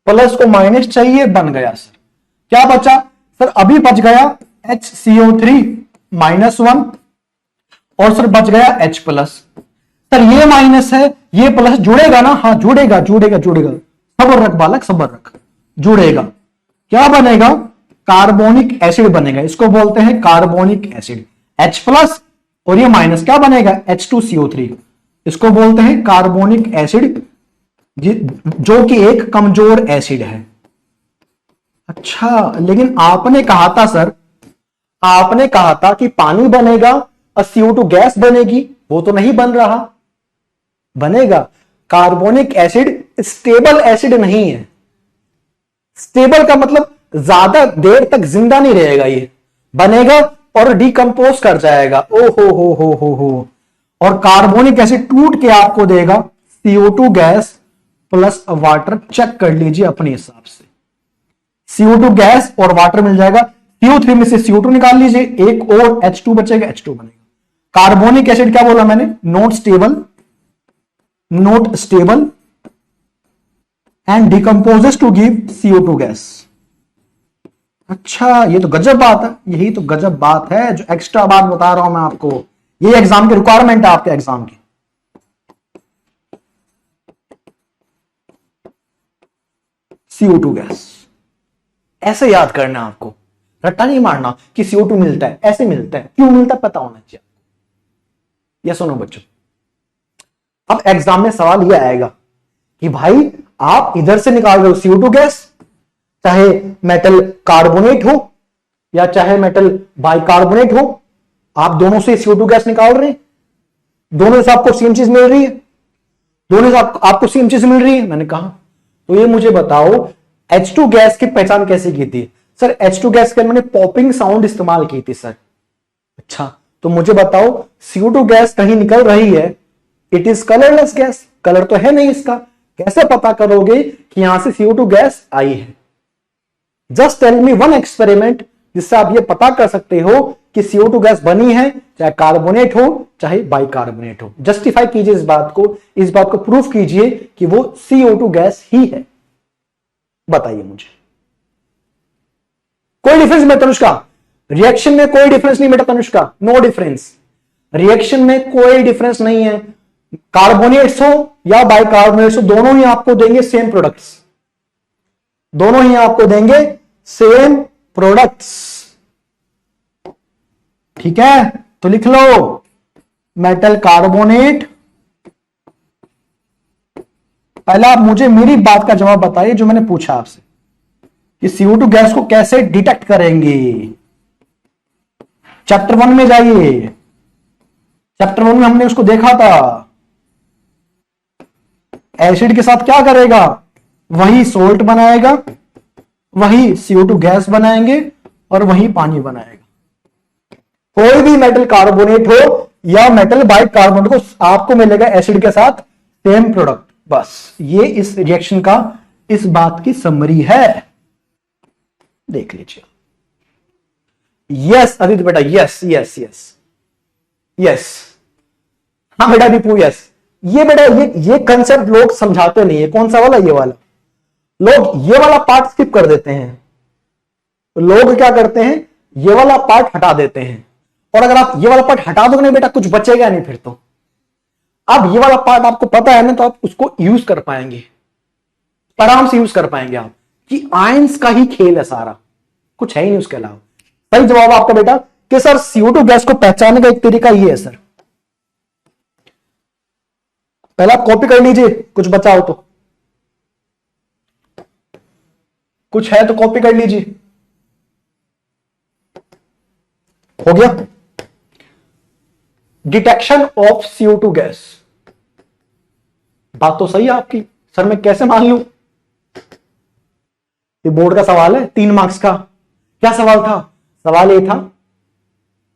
प्लस को माइनस चाहिए, बन गया सर। क्या बचा सर? अभी बच गया HCO3 -1 और सर बच गया H+। सर ये माइनस है, ये प्लस जुड़ेगा ना? हाँ जुड़ेगा जुड़ेगा जुड़ेगा। सबर रख बालक, सबर रख, जुड़ेगा। क्या बनेगा? कार्बोनिक एसिड बनेगा। इसको बोलते हैं कार्बोनिक एसिड। H+ और ये माइनस क्या बनेगा? H2CO3। इसको बोलते हैं कार्बोनिक एसिड, जो कि एक कमजोर एसिड है। अच्छा, लेकिन आपने कहा था सर, आपने कहा था कि पानी बनेगा और CO2 गैस बनेगी। वो तो नहीं बन रहा। बनेगा। कार्बोनिक एसिड स्टेबल एसिड नहीं है। स्टेबल का मतलब ज्यादा देर तक जिंदा नहीं रहेगा। ये बनेगा और डिकम्पोज कर जाएगा। ओ हो। और कार्बोनिक एसिड टूट के आपको देगा CO2 gas plus water. Check कर लीजिए अपने हिसाब से। CO2 गैस और वाटर मिल जाएगा। CO3 में से CO2 निकाल लीजिए, एक और H2 बचेगा, H2 बनेगा। कार्बोनिक एसिड क्या बोला मैंने? Not stable, not stable and decomposes to give CO2 gas. अच्छा, ये तो गजब बात है। यही तो गजब बात है जो एक्स्ट्रा बात बता रहा हूं मैं आपको। ये एग्जाम की रिक्वायरमेंट है, आपके एग्जाम की। CO2 गैस ऐसे याद करना आपको, रट्टा नहीं मारना कि CO2 मिलता है। ऐसे मिलता है, क्यों मिलता है पता होना चाहिए। या सुनो बच्चों, अब एग्जाम में सवाल यह आएगा कि भाई आप इधर से निकाल रहे हो CO2 गैस, चाहे मेटल कार्बोनेट हो या चाहे मेटल बाइकार्बोनेट हो, आप दोनों से CO2 गैस निकाल रहे हैं। दोनों से आपको सेम चीज मिल रही है। दोनों से आपको सेम चीज मिल रही है। मैंने कहा तो ये मुझे बताओ H2 गैस की पहचान कैसे की थी? सर H2 गैस के मैंने पॉपिंग साउंड इस्तेमाल की थी सर। अच्छा, तो मुझे बताओ CO2 गैस कहीं निकल रही है, it is colourless gas. Colour तो है नहीं इसका। कैसे पता करोगे कि यहां से CO2 गैस आई है? Just tell me one experiment जिससे आप ये पता कर सकते हो कि CO2 गैस बनी है, चाहे कार्बोनेट हो चाहे बाइकार्बोनेट हो। जस्टिफाई कीजिए इस बात को, इस बात को प्रूफ कीजिए कि वो CO2 गैस ही है। बताइए मुझे। कोई डिफरेंस में तनुष्का? रिएक्शन में कोई डिफरेंस नहीं बेटा तनुष्का, नो डिफरेंस। रिएक्शन में कोई डिफरेंस नहीं है। कार्बोनेट्स हो या बाइकार्बोनेट्स हो, दोनों ही आपको देंगे सेम प्रोडक्ट्स। दोनों ही आपको देंगे सेम प्रोडक्ट्स। ठीक है, तो लिख लो मेटल कार्बोनेट। पहला आप मुझे मेरी बात का जवाब बताइए जो मैंने पूछा आपसे कि CO2 गैस को कैसे डिटेक्ट करेंगे। चैप्टर 1 में जाइए। चैप्टर 1 में हमने उसको देखा था। एसिड के साथ क्या करेगा? वही सोल्ट बनाएगा, वही CO2 गैस बनाएंगे और वही पानी बनाएगा। कोई भी मेटल कार्बोनेट हो या मेटल बाइकार्बोनेट को आपको मिलेगा एसिड के साथ सेम प्रोडक्ट। बस ये इस रिएक्शन का, इस बात की समरी है। देख लीजिए। यस आदित्य बेटा, यस यस यस यस। हाँ बेटा दीपू, यस। ये बेटा ये कंसेप्ट लोग समझाते नहीं है। कौन सा वाला? ये वाला। लोग ये वाला पार्ट स्किप कर देते हैं। लोग क्या करते हैं? ये वाला पार्ट हटा देते हैं। और अगर आप ये वाला पार्ट हटा दोगे ना बेटा, कुछ बचेगा नहीं फिर तो। अब ये वाला पार्ट आपको पता है ना, तो आप उसको यूज कर पाएंगे, आराम से यूज कर पाएंगे आप, कि आयंस का ही खेल है सारा, कुछ है ही नहीं उसके अलावा। सही जवाब आपका बेटा कि सर CO2 गैस को पहचानने का एक तरीका ये है सर। पहले आप कॉपी कर लीजिए, कुछ बचा हो तो, कुछ है तो कॉपी कर लीजिए। हो गया। Detection of CO2 gas. बात तो सही है आपकी सर, मैं कैसे मान लूं? ये बोर्ड का सवाल है 3 मार्क्स का। क्या सवाल था? सवाल ये था,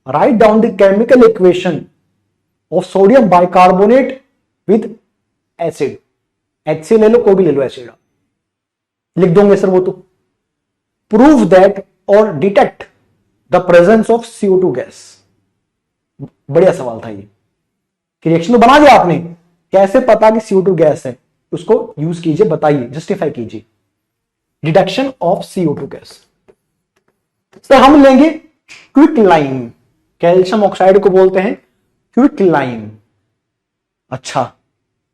write down the chemical equation of sodium bicarbonate with acid. HCl ले लो, कोई भी ले लो एसिड, लिख दोगे सर वो तो। प्रूव दैट और detect the presence of CO2 gas. बढ़िया सवाल था ये, रिएक्शन तो बना दिया आपने, कैसे पता कि CO2 गैस है, उसको यूज कीजिए, बताइए, जस्टिफाई कीजिए। Detection of CO2 gas. Sir हम लेंगे क्विक लाइम, कैल्शियम ऑक्साइड को बोलते हैं क्विक लाइम। अच्छा,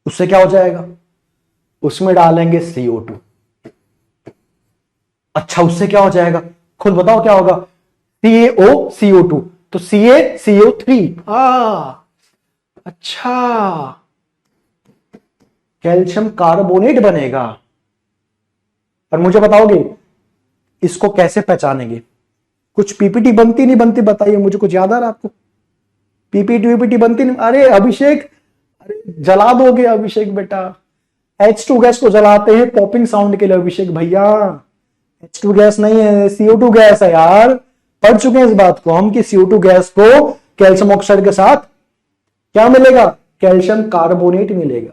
उससे क्या हो जाएगा? उसमें डालेंगे CO2। अच्छा, उससे क्या हो जाएगा? खुद बताओ क्या होगा? CaO CO2, तो CaCO3। अच्छा, कैल्शियम कार्बोनेट बनेगा। और मुझे बताओगे इसको कैसे पहचानेंगे? कुछ पीपीटी बनती नहीं बनती बताइए मुझे, कुछ याद आ रहा आपको? पीपीटी बनती नहीं? अरे अभिषेक, अरे जला दोगे अभिषेक बेटा। H2 गैस को जलाते हैं पॉपिंग साउंड के लिए अभिषेक भैया। H2 गैस नहीं है, CO2 गैस है यार। पढ़ चुके हैं इस बात को हम कि CO2 गैस को कैल्शियम ऑक्साइड के साथ क्या मिलेगा? कैल्शियम कार्बोनेट मिलेगा।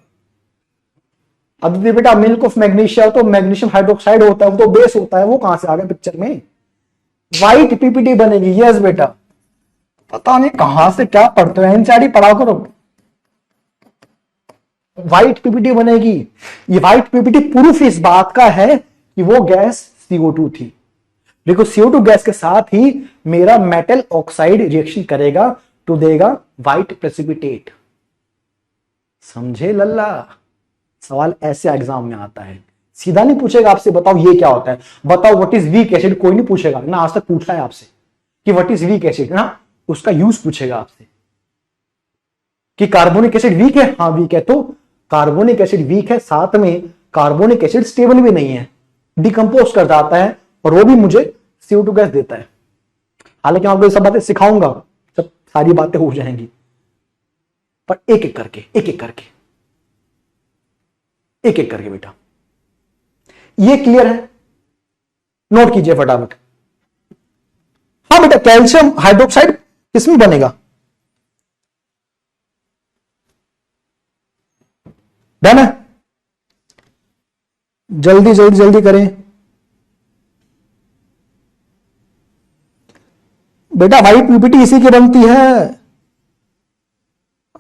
अदिति बेटा, मिल्क ऑफ मैग्नीशिया तो मैग्नीशियम हाइड्रोक्साइड होता है, वो तो बेस होता है, वो कहां से आ गया पिक्चर में? व्हाइट पीपीटी बनेगी। यस बेटा, पता नहीं कहां से क्या पढ़ते हो, एनसीईआरटी पढ़ा करो। व्हाइट पीपीटी बनेगी। ये व्हाइट पीपीटी प्रूफ इस बात का है कि वो गैस CO2 थी। देखो CO2 गैस के साथ ही मेरा मेटल ऑक्साइड रिएक्शन करेगा तो देगा व्हाइट प्रेसिपिटेट। समझे लल्ला? सवाल ऐसे एग्जाम में आता है, सीधा नहीं पूछेगा आपसे बताओ ये क्या होता है, बताओ व्हाट इज वीक एसिड, कोई नहीं पूछेगा ना। आज तक पूछा है आपसे कि व्हाट इज वीक एसिड ना, उसका यूज पूछेगा आपसे कि कार्बोनिक एसिड वीक है। हाँ वीक है, तो कार्बोनिक एसिड वीक है, साथ में कार्बोनिक एसिड स्टेबल भी नहीं है, डिकम्पोज कर जाता है, और वो भी मुझे CO2 गैस देता है। हालांकि मैं आपको ये सब बातें सिखाऊंगा जब सारी बातें हो जाएंगी, पर एक एक करके बेटा। ये क्लियर है? नोट कीजिए फटाफट। हाँ बेटा, कैल्शियम हाइड्रोक्साइड किसमें बनेगा? डन है? जल्दी करें बेटा। व्हाइट पीपीटी इसी की बनती है,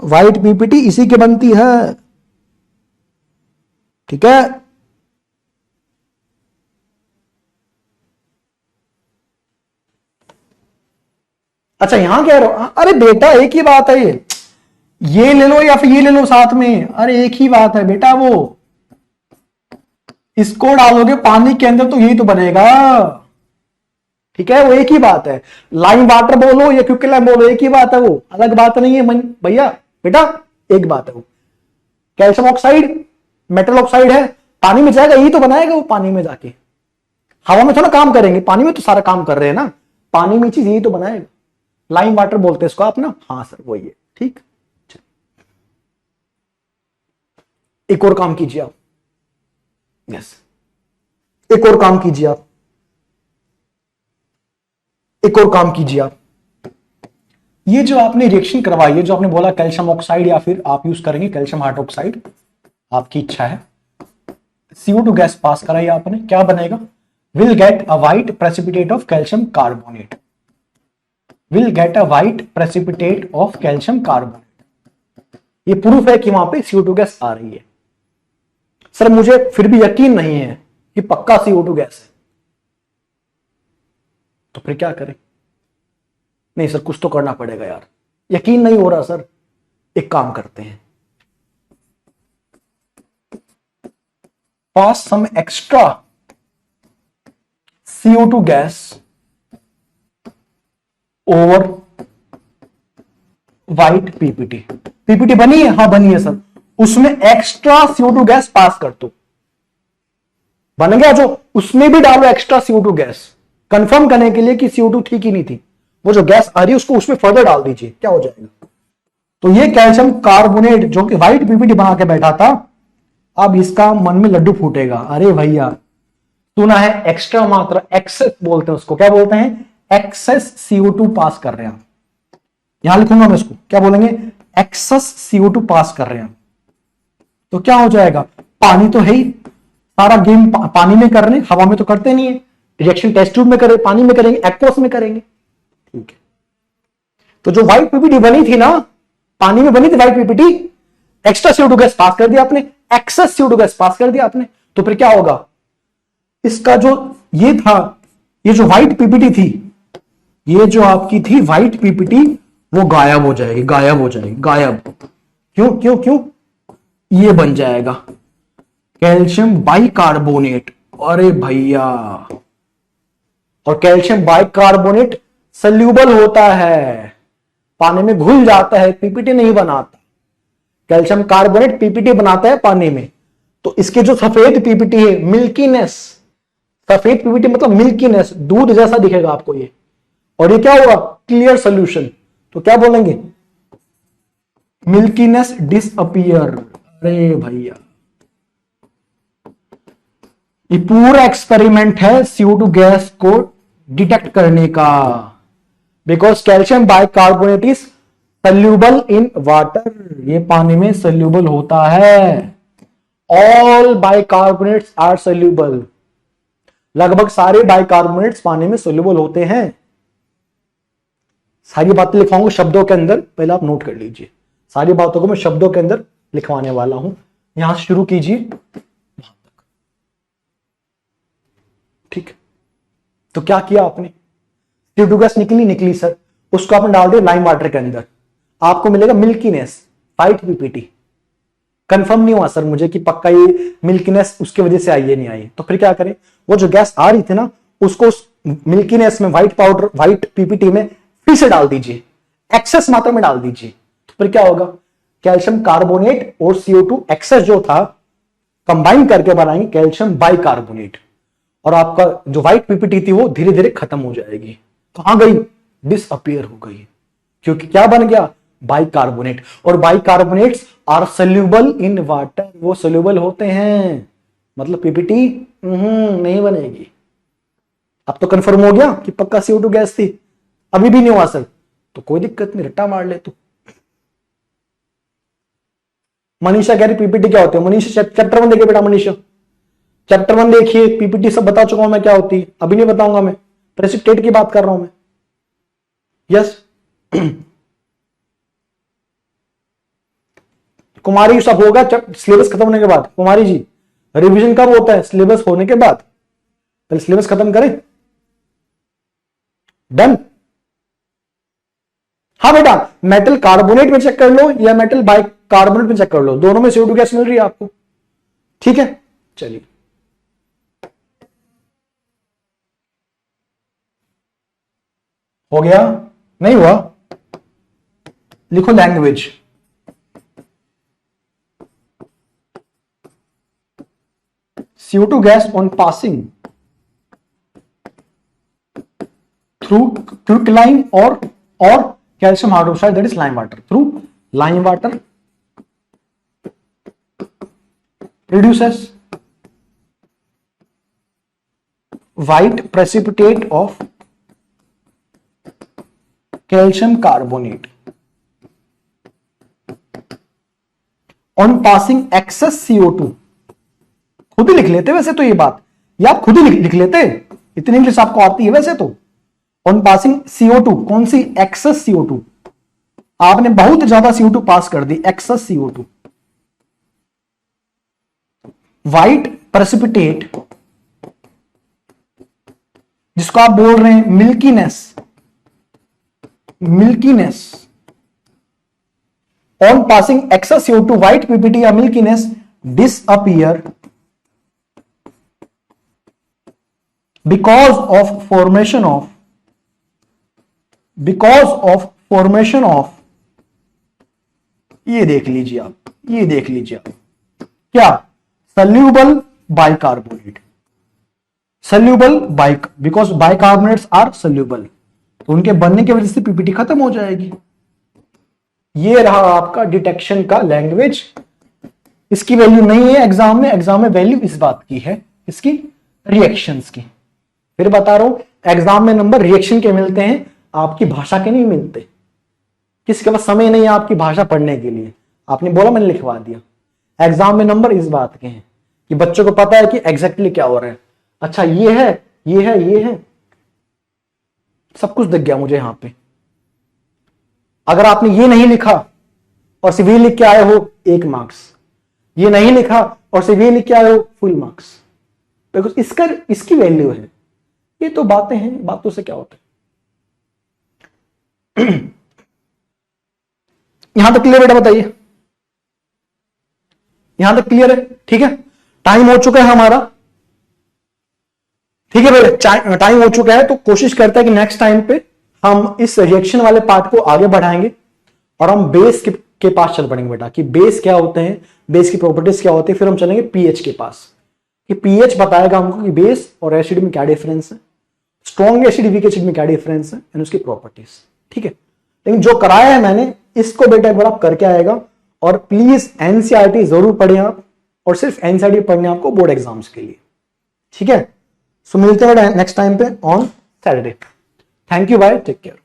व्हाइट पीपीटी इसी की बनती है, ठीक है? अच्छा यहां कह रहे हो? अरे बेटा एक ही बात है, ये ले लो या फिर ये ले लो साथ में, अरे एक ही बात है बेटा। वो इसको डालोगे पानी के अंदर तो यही तो बनेगा, ठीक है? वो एक ही बात है। लाइम वाटर बोलो या क्विकलाइम बोलो, एक ही बात है, वो अलग बात नहीं है भैया बेटा, एक बात है वो। कैल्शियम ऑक्साइड मेटल ऑक्साइड है, पानी में जाएगा यही तो बनाएगा वो, पानी में जाके। हवा में थोड़ा काम करेंगे, पानी में तो सारा काम कर रहे हैं ना, पानी में चीज यही तो बनाएगा। लाइम वाटर बोलते हैं इसको आप ना? हाँ सर वही है, ठीक। एक और काम कीजिए आप, यस एक और काम कीजिए आप, एक और काम कीजिए आप। ये जो आपने रिएक्शन करवाई है, जो आपने बोला कैल्शियम ऑक्साइड या फिर आप यूज करेंगे कैल्शियम हाइड्रोक्साइड, आपकी इच्छा है। CO2 गैस पास कराई आपने, क्या बनेगा? Will get a white precipitate of calcium carbonate, will get a white precipitate of calcium carbonate. ये प्रूफ है कि वहां पे CO2 गैस आ रही है। सर मुझे फिर भी यकीन नहीं है कि पक्का CO2 गैस है, तो फिर क्या करें? नहीं सर कुछ तो करना पड़ेगा यार, यकीन नहीं हो रहा सर। एक काम करते हैं, pass some extra CO2 gas over white PPT. PPT बनी है, हाँ बनी है सर, उसमें एक्स्ट्रा CO2 गैस पास कर दो, बन गया जो, उसमें भी डालो एक्स्ट्रा CO2 गैस, कंफर्म करने के लिए कि CO2 ठीक ही नहीं थी, वो जो गैस आ रही है उसको उसमें फर्दर डाल दीजिए, क्या हो जाएगा। तो ये कैल्शियम कार्बोनेट जो कि व्हाइट पीपीटी बना के बैठा था, अब इसका मन में लड्डू फूटेगा, अरे भैया सुना है एक्स्ट्रा मात्रा, एक्सेस बोलते हैं उसको, क्या बोलते हैं, एक्सेस CO2 पास कर रहे हैं। यहां लिखूंगा मैं इसको, क्या बोलेंगे, एक्सेस CO2 पास कर रहे हैं। तो क्या हो जाएगा, पानी तो है ही, सारा गेम पानी में कर रहे हैं, हवा में तो करते नहीं है, रिएक्शन टेस्ट ट्यूब में करें, पानी में करेंगे, एक्वस में करेंगे, ठीक है। तो जो व्हाइट पीपीटी बनी थी ना, पानी में बनी थी white PPT, extra CO2 gas pass कर दिया आपने, एक्सेस CO2 गैस पास कर दिया आपने, तो फिर क्या होगा, इसका जो ये था, ये जो व्हाइट पीपीटी थी, ये जो आपकी थी व्हाइट पीपीटी, वो गायब हो जाएगी, गायब हो जाएगी, गायब। क्यों क्यों क्यों, ये बन जाएगा कैल्शियम बाइकार्बोनेट। अरे भैया, और कैल्शियम बाइकार्बोनेट सल्यूबल होता है, पानी में घुल जाता है, पीपीटी नहीं बनाता। कैल्शियम कार्बोनेट पीपीटी बनाता है पानी में। तो इसके जो सफेद पीपीटी है, मिल्कीनेस, सफेद पीपीटी मतलब मिल्कीनेस, दूध जैसा दिखेगा आपको ये, और ये क्या होगा, क्लियर सोल्यूशन, तो क्या बोलेंगे, मिल्कीनेस डिसअपियर। अरे भैया, ये पूरा एक्सपेरिमेंट है CO2 गैस को डिटेक्ट करने का, because calcium bicarbonate is soluble in water, ये पानी में सल्यूबल होता है। ऑल बाइकार्बोनेट्स आर सल्यूबल, लगभग सारे बाइकार्बोनेट्स पानी में सोल्यूबल होते हैं। सारी बातें लिखवाऊंगा शब्दों के अंदर, पहले आप नोट कर लीजिए, सारी बातों को मैं शब्दों के अंदर लिखवाने वाला हूं। यहां से शुरू कीजिए वहां तक, ठीक। तो क्या किया आपने, CO2 गैस निकली सर, उसको आपने डाल दिया लाइम वाटर के अंदर, आपको मिलेगा मिल्कीनेस, व्हाइट पीपीटी। कंफर्म नहीं हुआ सर मुझे कि पक्का ये मिल्कीनेस उसकी वजह से आई है नहीं आई, तो फिर क्या करें, वो जो गैस आ रही थी ना, उसको उस मिल्कीनेस में, व्हाइट पाउडर, व्हाइट पीपीटी में फिर से डाल दीजिए, एक्सेस मात्रा में डाल दीजिए, तो फिर क्या होगा, कैल्शियम कार्बोनेट और CO2 एक्सेस जो था कंबाइन करके बनाएंगे कैल्शियम बाइकार्बोनेट, और आपका जो व्हाइट पीपीटी थी वो धीरे धीरे खत्म हो जाएगी। कहां गई, डिसअपियर हो गई, क्योंकि क्या बन गया, बाइकार्बोनेट, और bicarbonates are soluble in water, वो सोल्यूबल होते हैं, मतलब पीपीटी नहीं बनेगी। अब तो कंफर्म हो गया कि पक्का CO2 गैस थी, अभी भी नहीं हुआ सर, तो कोई दिक्कत नहीं, रट्टा मार ले तू। मनीषा कह रही पीपीटी क्या होती है, मनीषा चैप्टर 1 देखिए बेटा, मनीषा चैप्टर 1 देखिए, पीपीटी सब बता चुका हूं मैं क्या होती है, अभी नहीं बताऊंगा मैं, प्रेसिपिटेट की बात कर रहा हूं मैं। यस कुमारी सब होगा सिलेबस खत्म होने के बाद, कुमारी जी रिवीजन कब होता है, सिलेबस होने के बाद, पहले सिलेबस खत्म करें, डन। हाँ बेटा, मेटल कार्बोनेट में चेक कर लो या मेटल बाइकार्बोनेट में चेक कर लो, दोनों में CO2 गैस मिल रही है आपको, ठीक है। चलिए हो गया, नहीं हुआ, लिखो language, CO2 gas on passing through quicklime or calcium hydroxide, that is lime water, through lime water produces white precipitate of calcium carbonate on passing excess CO2। खुद ही लिख लेते वैसे तो ये बात, ये आप खुद ही लिख लेते, इतनी इंग्लिश आपको आती है वैसे तो। ऑन पासिंग CO2, कौन सी, एक्सेस CO2, आपने बहुत ज्यादा CO2 पास कर दी, एक्सेस CO2, व्हाइट प्रेसिपिटेट, जिसको आप बोल रहे हैं milkiness, milkiness, on passing excess CO2 white PPT या milkiness disappear because of formation of because of formation of, ये देख लीजिए आप, ये देख लीजिए आप, क्या soluble bicarbonate, soluble bike, because bicarbonates are soluble, तो उनके बनने की वजह से पीपीटी खत्म हो जाएगी। ये रहा आपका डिटेक्शन का लैंग्वेज। इसकी वैल्यू नहीं है एग्जाम में, एग्जाम में वैल्यू इस बात की है, इसकी रिएक्शंस की। फिर बता रहा हूं एग्जाम में नंबर रिएक्शन के मिलते हैं, आपकी भाषा के नहीं मिलते। किसी के पास समय नहीं है आपकी भाषा पढ़ने के लिए, आपने बोला मैंने लिखवा दिया। एग्जाम में नंबर इस बात के हैं कि बच्चों को पता है कि एग्जैक्टली क्या हो रहा है। अच्छा ये है, ये है, ये है, सब कुछ दिख गया मुझे यहां पे। अगर आपने ये नहीं लिखा और सिर्फ ये लिख के आए हो 1 मार्क्स, ये नहीं लिखा और सिर्फ ये लिख के आए हो फुल मार्क्स, बिकॉज इसकी वैल्यू है। ये तो बातें हैं, बातों से क्या होता है। यहां तक क्लियर बेटा, बताइए यहां तक क्लियर है? ठीक है, टाइम हो चुका है हमारा, ठीक है बेटा, टाइम हो चुका है। तो कोशिश करते हैं कि नेक्स्ट टाइम पे हम इस रिएक्शन वाले पार्ट को आगे बढ़ाएंगे और हम बेस के पास चल पड़ेंगे बेटा, कि बेस क्या होते हैं, बेस की प्रॉपर्टीज क्या होती है। फिर हम चलेंगे पीएच के पास, कि पीएच बताएगा हमको कि बेस और एसिड में क्या डिफरेंस है, स्ट्रॉन्ग एसिड वीक एसिड में क्या डिफरेंस है, एंड उसकी प्रॉपर्टीज। ठीक है, लेकिन जो कराया है मैंने इसको बेटा एक बार आप करके आएगा। और प्लीज एनसीईआरटी जरूर पढ़ें आप, और सिर्फ एनसीईआरटी पढ़ने आपको बोर्ड एग्जाम्स के लिए। ठीक है, सो मिलते हैं नेक्स्ट टाइम पे on Saturday. Thank you, bye, take care.